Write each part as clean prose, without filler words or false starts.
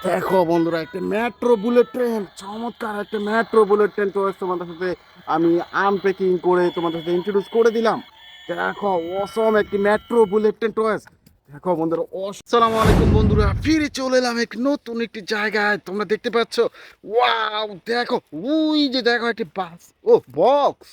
দেখো বন্ধুরা, একটা মেট্রো বুলেট ট্রেন, চমৎকার একটা মেট্রো বুলেট ট্রেন তো তোমাদের সাথে আমি আনপ্যাকিং করে তোমাদের সাথে ইন্ট্রোডিউস করে দিলাম। দেখো, অসম একটি মেট্রো বুলেট ট্রেন টয়েস। দেখো বন্ধুরা, আসসালামু আলাইকুম বন্ধুরা, ফিরে চলে এলাম এক নতুন একটি জায়গায়। তোমরা দেখতে পাচ্ছ, ওয়াও দেখো, ওই যে দেখো একটি বাস, ও বক্স,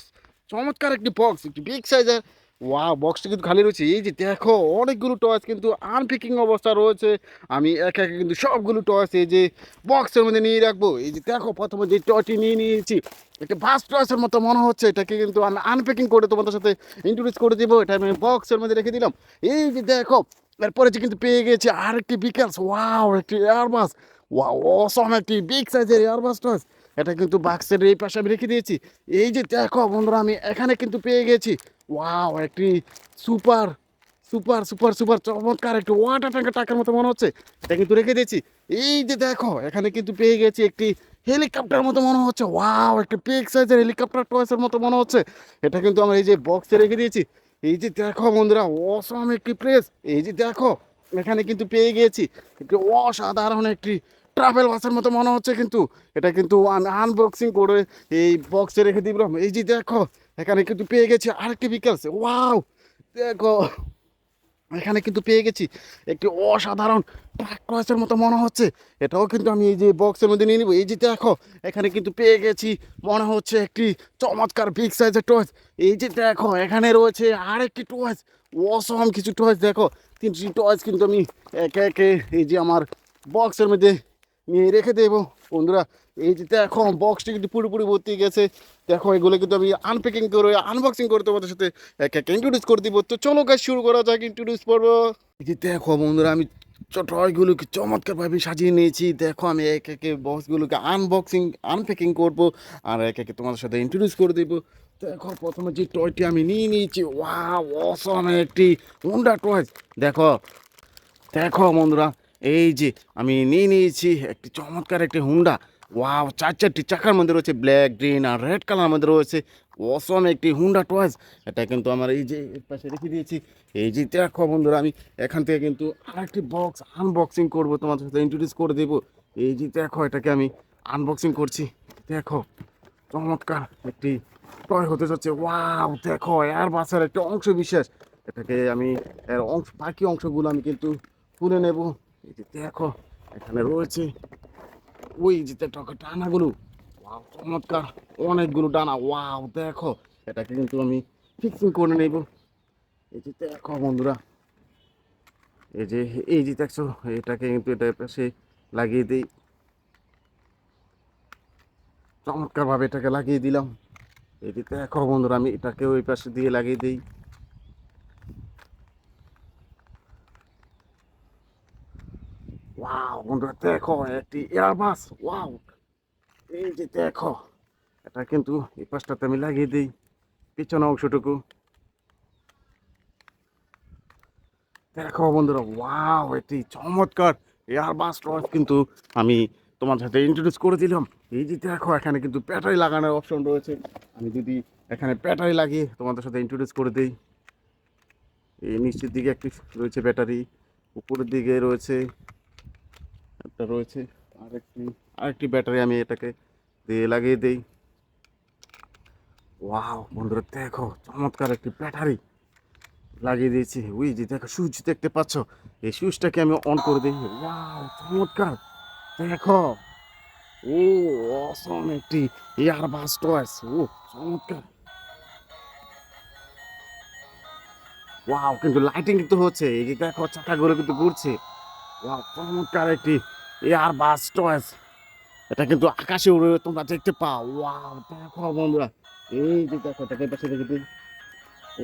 চমৎকার একটি বক্স, একটি বিগ সাইজের। ওয়াও, বক্সটা কিন্তু খালি রয়েছে। এই যে দেখো, অনেকগুলো টয়েস কিন্তু আনপ্যাকিং অবস্থা রয়েছে। আমি একে একে কিন্তু সবগুলো টয়েস এই যে বক্সের মধ্যে নিয়ে রাখবো। এই যে দেখো, প্রথমে যে টয়টি নিয়ে নিয়েছি, একটা বাস টয়েসের মতো মনে হচ্ছে। এটাকে কিন্তু আমি আনপ্যাকিং করে তোমাদের সাথে ইন্ট্রোডিউস করে দিব। এটা আমি বক্সের মধ্যে রেখে দিলাম। এই যে দেখো, এরপরে যে কিন্তু পেয়ে গেছি আরেকটি বিকেলস, ওয়াও একটি এয়ারবাস। ওয়াও, অসম একটি বিগ সাইজের এয়ারবাস টয়েস। এটা কিন্তু বাক্সের এই পাশে আমি রেখে দিয়েছি। এই যে দেখো বন্ধুরা, আমি এখানে কিন্তু পেয়ে গেছি, ওয়াও একটি সুপার সুপার সুপার সুপার চমৎকার একটু ওয়াটার ট্যাঙ্কের টাকার মতো মনে হচ্ছে। এটা কিন্তু রেখে দিয়েছি। এই যে দেখো, এখানে কিন্তু পেয়ে গেছি একটি হেলিকপ্টার মতো মনে হচ্ছে। ওয়াও, একটা বিগ সাইজের হেলিকপ্টার টয়েসের মতো মনে হচ্ছে। এটা কিন্তু আমরা এই যে বক্সে রেখে দিয়েছি। এই যে দেখো বন্ধুরা, অসম একটি প্লেস। এই যে দেখো, এখানে কিন্তু পেয়ে গিয়েছি একটি অসাধারণ একটি ট্রাভেল বাসের মতো মনে হচ্ছে। কিন্তু এটা কিন্তু আমি আনবক্সিং করে এই বক্সে রেখে দিলাম। এই যে দেখো, এখানে কিন্তু পেয়ে গেছি আরেকটি বিকেলস। ওয়াও দেখো, এখানে কিন্তু পেয়ে গেছি একটি অসাধারণ ট্রাক ক্রসের মতো মনে হচ্ছে। এটাও কিন্তু আমি এই যে বক্সের মধ্যে নিয়ে নিব। এই যে দেখো, এখানে কিন্তু পেয়ে গেছি মনে হচ্ছে একটি চমৎকার বিগ সাইজের টয়েস। এই যে দেখো, এখানে রয়েছে আরেকটি টয়েস, অসম কিছু টয়েস। দেখো, তিনটি টয়েস কিন্তু আমি একে একে এই যে আমার বক্সের মধ্যে নিয়ে রেখে দেবো বন্ধুরা। এই যে দেখো, বক্সটি কিন্তু পুরোপুরি ভর্তি গেছে। দেখো, এগুলো কিন্তু আমি আনপ্যাকিং করে আনবক্সিং করে তোমাদের সাথে একে একে ইন্ট্রোডিউস করে দিব। তো চলো গাইস, শুরু করা যাক ইন্ট্রোডিউস পর্ব। এই যে দেখো বন্ধুরা, আমি টয়গুলোকে চমৎকারভাবে সাজিয়ে নিয়েছি। দেখো, আমি এক একে বক্সগুলোকে আনবক্সিং আনপ্যাকিং করব আর এক একে তোমাদের সাথে ইন্ট্রোডিউস করে দেবো। দেখো, প্রথমে যে টয়টি আমি নিয়ে নিয়েছি, ওয়াও অসম একটি হোন্ডা টয়। দেখো দেখো বন্ধুরা, এই যে আমি নিয়ে নিয়েছি একটি চমৎকার একটি হুন্ডা। ওয়াও, চারটি চাকার মধ্যে রয়েছে ব্ল্যাক, গ্রিন আর রেড কালার মধ্যে রয়েছে। অসম একটি হুন্ডা টয়েস। এটা কিন্তু আমার এই যে এর পাশে রেখে দিয়েছি। এই যে দেখো বন্ধুরা, আমি এখান থেকে কিন্তু আরেকটি বক্স আনবক্সিং করব, তোমাদের সাথে ইন্ট্রোডিউস করে দেবো। এই যে দেখো, এটাকে আমি আনবক্সিং করছি। দেখো, চমৎকার একটি টয় হতে যাচ্ছে। ওয়াও দেখো, এয়ার বাসের একটা অংশ বিশেষ। এটাকে আমি এর অংশ, বাকি অংশগুলো আমি কিন্তু তুলে নেব। এই যে দেখো, এখানে রয়েছে ওই যে দেখো ডানাগুলো। ওয়াও চমৎকার, অনেকগুলো ডানা। ওয়াও দেখো, এটাকে কিন্তু আমি ফিক্সিং করে নেব। এই যে দেখো বন্ধুরা, এই যে এই যে দেখছো, এটাকে কিন্তু এটা পাশে লাগিয়ে দিই। চমৎকার ভাবে এটাকে লাগিয়ে দিলাম। এই যে দেখো বন্ধুরা, আমি এটাকে ওই পাশে দিয়ে লাগিয়ে দিই। ওয়াও বন্ধুরা, দেখো একটি এয়ারবাস। ওয়াও, এই যে দেখো, এটা কিন্তু এই পাশটাতে আমি লাগিয়ে দিই, পিছনে অংশটুকু। দেখো বন্ধুরা, ওয়াও একটি চমৎকার এয়ারবাস টয় কিন্তু আমি তোমার সাথে ইন্ট্রোডিউস করে দিলাম। এই যে দেখো, এখানে কিন্তু ব্যাটারি লাগানোর অপশন রয়েছে। আমি যদি এখানে ব্যাটারি লাগিয়ে তোমাদের সাথে ইন্ট্রোডিউস করে দিই। এই নিচের দিকে একটি রয়েছে ব্যাটারি, উপরের দিকে রয়েছে একটা রয়েছে আরেকটি আরেকটি ব্যাটারি। আমি এটাকে দিয়ে লাগিয়ে দিই। ওয়াও বন্ধুরা, দেখো চমৎকার একটি ব্যাটারি লাগিয়ে দিয়েছি। ওই যে দেখো, সুইচ দেখতে পাচ্ছ, এই সুইচটাকে আমি অন করে দিই। ওয়াও চমৎকার, দেখো, ও অসম একটি এয়ারবাস টয়েস। ও চমৎকার। ওয়াও, কিন্তু লাইটিং কিন্তু হচ্ছে। এই যে দেখো, চাকাগুলো কিন্তু ঘুরছে। ওয়াও চমৎকার একটি এয়ারবাস টয়েস। এটা কিন্তু আকাশে উড়ে তোমরা দেখতে পাও। ওয়াও দেখো বন্ধুরা, এই যে দেখো, এটাকে পাশে রেখে দিই।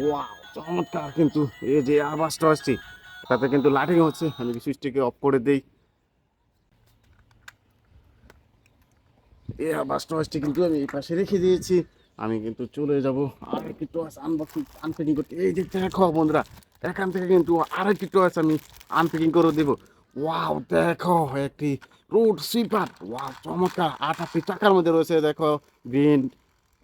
ওয়াও চমৎকার, কিন্তু এই যে আওয়াজটা আসছে, তাতে কিন্তু লাইটিং হচ্ছে। আমি সুইচটিকে অফ করে দিই। এই আওয়াজটা আসছে কিন্তু আমি এই পাশে রেখে দিয়েছি। আমি কিন্তু চলে যাব আরেকটি টয়েস আনবক্সিং আনপ্যাকিং করতে। এই যে দেখো বন্ধুরা, এখান থেকে কিন্তু আরেকটি টয়েস আমি আনপ্যাকিং করে দেবো। ওয়াও দেখো, একটি রোড সুইপার। ওয়াও চমৎকার, 8টি চাকার মধ্যে রয়েছে। দেখো, গ্রিন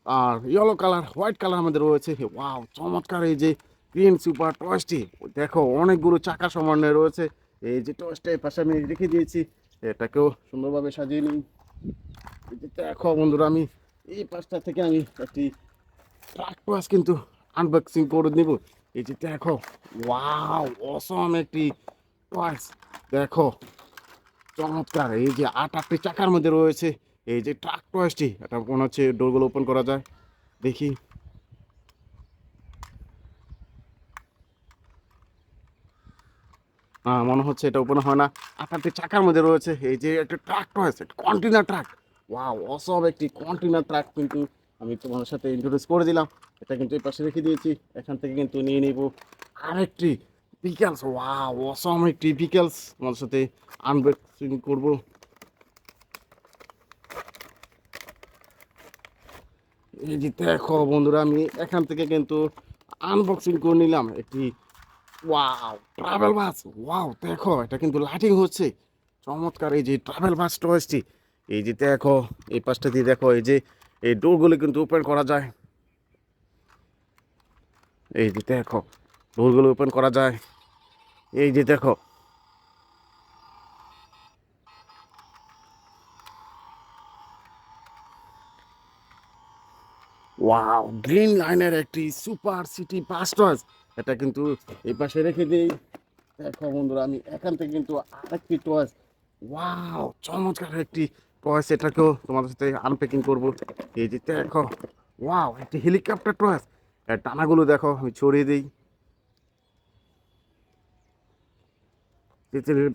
আর ইয়েলো কালার, হোয়াইট কালার আমাদের রয়েছে। ওয়াও চমৎকার, এই যে গ্রিন সুপার টয়েসটি। দেখো, অনেকগুলো চাকা সমন্বয়ে রয়েছে। এই যে টয়েসটা এর পাশে আমি রেখে দিয়েছি। এটাকেও সুন্দরভাবে সাজিয়ে নিই। এই যে দেখো বন্ধুরা, আমি এই পাশটা থেকে আমি একটি ট্রাক টয়েস কিন্তু আনবক্সিং করে নিব। এই যে দেখো, ওয়াও অসম একটি টয়েস, দেখো চমৎকার। এই যে 8টি চাকার মধ্যে রয়েছে এই যে ট্রাক টয়েসটি, এটা মনে হচ্ছে ডোরগুলো ওপেন করা যায়, দেখি। মনে হচ্ছে এটা ওপেন হয় না। 8টি চাকার মধ্যে রয়েছে এই যে একটা ট্রাক টয়েস, একটা কন্টেনার ট্রাক। ওয়াও অসম একটি কন্টেনার ট্রাক কিন্তু আমি তোমাদের সাথে ইন্ট্রোডিউস করে দিলাম। এটা কিন্তু এই পাশে রেখে দিয়েছি। এখান থেকে কিন্তু নিয়ে নিব আরেকটি পিকেলস। ওয়াও অসম একটি পিকেলস তোমাদের সাথে আনবক্সিং করব। এই যে দেখো বন্ধুরা, আমি এখান থেকে কিন্তু আনবক্সিং করে নিলাম একটি, ওয়াও ট্রাভেল বাস। ওয়াও দেখো, এটা কিন্তু লাইটিং হচ্ছে চমৎকার। এই যে ট্রাভেল বাস টয়েসটি, এই যে দেখো এই পাশটা দিয়ে দেখো, এই যে এই ডোরগুলো কিন্তু ওপেন করা যায়। এই যে দেখো ডোরগুলো ওপেন করা যায়। এই যে দেখো, ওয়াও গ্রিন লাইনের একটি সুপার সিটি বাস টয়েস। এটা কিন্তু এই পাশে রেখে দিই। দেখো বন্ধুরা, আমি এখান থেকে কিন্তু আরেকটি টয়েস, ওয়াও চমৎকার একটি টয়েস, এটাকেও তোমাদের সাথে আনপ্যাকিং করব। এই যে দেখো, ওয়াও একটি হেলিকপ্টার টয়েস। এর ডানাগুলো দেখো, আমি ছড়িয়ে দিই।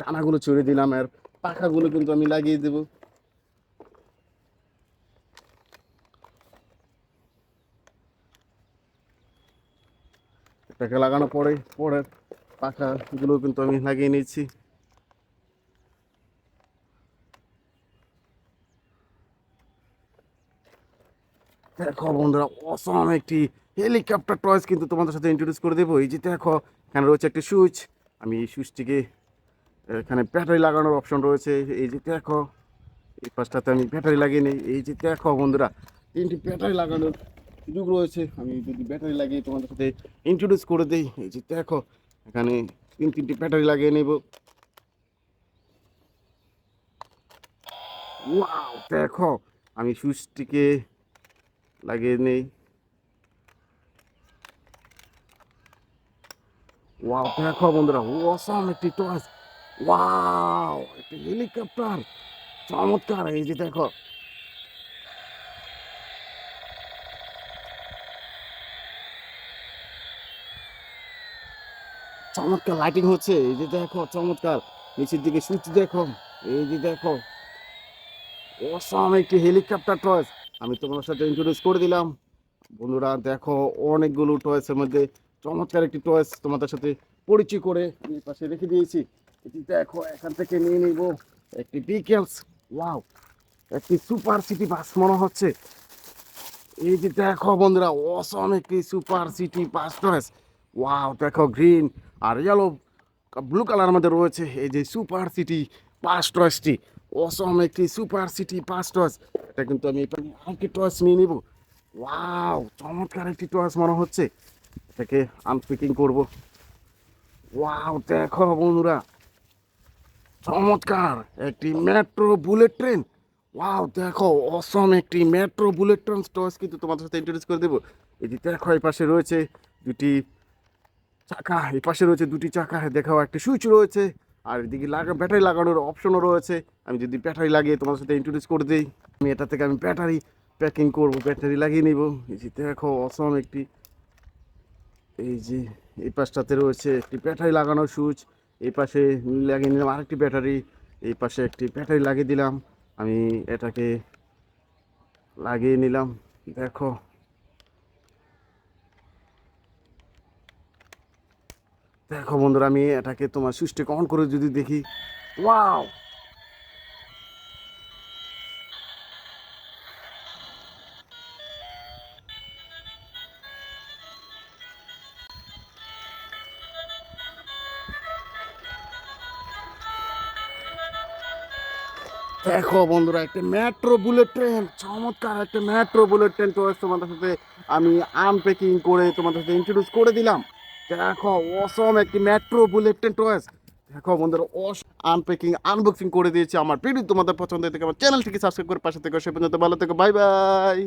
ডানাগুলো ছড়িয়ে দিলাম, আর পাখাগুলো কিন্তু আমি লাগিয়ে দেবো। এটাকে লাগানোর পরে পরের পাখাগুলো কিন্তু আমি লাগিয়ে নিচ্ছি। দেখো বন্ধুরা, অসম একটি হেলিকপ্টার টয়েস কিন্তু তোমাদের সাথে ইন্ট্রোডিউস করে দেবো। এই যে দেখো, এখানে রয়েছে একটি সুইচ। আমি এই সুইচটিকে, এখানে ব্যাটারি লাগানোর অপশন রয়েছে। এই যে দেখো, এই পাশটাতে আমি ব্যাটারি লাগিয়ে নিই। এই যে দেখো বন্ধুরা, 3টি ব্যাটারি লাগানোর সুযোগ রয়েছে। আমি যদি ব্যাটারি লাগিয়ে তোমাদের সাথে ইন্ট্রোডিউস করে দিই। এই যে দেখো, এখানে 3টি ব্যাটারি লাগিয়ে নেব। ওয়াও দেখো, আমি সুইচটিকে লাগিয়ে নেই। ওয়াও দেখো বন্ধুরা, অসাম একটি টয়েস। ওয়াও একটি হেলিকপ্টার, চমৎকার। এই যে দেখো, চমৎকার লাইটিং হচ্ছে। এই যে দেখো চমৎকার, নিচের দিকে সুইচ দেখো। এই যে দেখো, অসাম একটি হেলিকপ্টার টয়েস আমি তোমার সাথে ইন্ট্রোডিউস করে দিলাম। বন্ধুরা দেখো, অনেকগুলো টয়েসের মধ্যে চমৎকার একটি টয়েস তোমাদের সাথে পরিচয় করে আমি পাশে রেখে দিয়েছি। এটি দেখো, এখান থেকে নিয়ে নিব একটি পিকেলস। ওয়াও একটি সুপার সিটি বাস মনে হচ্ছে। এই যে দেখো বন্ধুরা, অসম একটি super city bus toys. Wow দেখো, গ্রিন আর ইয়েলো ব্লু কালার মধ্যে রয়েছে এই যে সুপার সিটি বাস টয়েসটি। অসম একটি সুপার সিটি বাস টয়েস। এটা কিন্তু আমি আরেকটি টয়েস নিয়ে নিব। ওয়াও চমৎকার একটি টয়েস মনে হচ্ছে। এটাকে আনপ্যাকিং করব। ওয়াও দেখো বন্ধুরা, চমৎকার একটি মেট্রো বুলেট ট্রেন। ওয়াও দেখো, অসম একটি মেট্রো বুলেট ট্রেন টয়েস কিন্তু তোমাদের সাথে ইন্ট্রোডিউস করে দেবো। এই যে দেখো, এই পাশে রয়েছে দুটি চাকা, এই পাশে রয়েছে দুটি চাকা, দেখাও একটা সুইচ রয়েছে। আর এদিকে ব্যাটারি লাগানোর অপশনও রয়েছে। আমি যদি ব্যাটারি লাগিয়ে তোমার সাথে ইন্ট্রোডিউস করে দিই, আমি এটা থেকে আমি ব্যাটারি প্যাকিং করব, ব্যাটারি লাগিয়ে নিব। এই যে দেখো, অসম একটি, এই যে এই পাশটাতে রয়েছে একটি ব্যাটারি লাগানোর সুইচ। এই পাশে লাগিয়ে নিলাম আরেকটি ব্যাটারি। এই পাশে একটি ব্যাটারি লাগিয়ে দিলাম। আমি এটাকে লাগিয়ে নিলাম। দেখো, দেখো বন্ধুরা, আমি এটাকে তোমার সুইচটাকে অন করে যদি দেখি, ওয়াও দেখো বন্ধুরা, একটা মেট্রো বুলেট ট্রেন, চমৎকার একটা মেট্রো বুলেট ট্রেন তো তোমাদের সাথে আমি আনপ্যাকিং করে তোমাদের সাথে ইন্ট্রোডিউস করে দিলাম। দেখো অসম একটি মেট্রো বুলেট ট্রেন টয়েস। দেখো বন্ধুরা আনপ্যাকিং আনবক্সিং করে দিয়েছি আমার ভিডিও তোমাদের পছন্দ থেকে আমার চ্যানেলটিকে সাবস্ক্রাইব করে পাশে থেকে সে পর্যন্ত ভালো থেকো বাই বাই।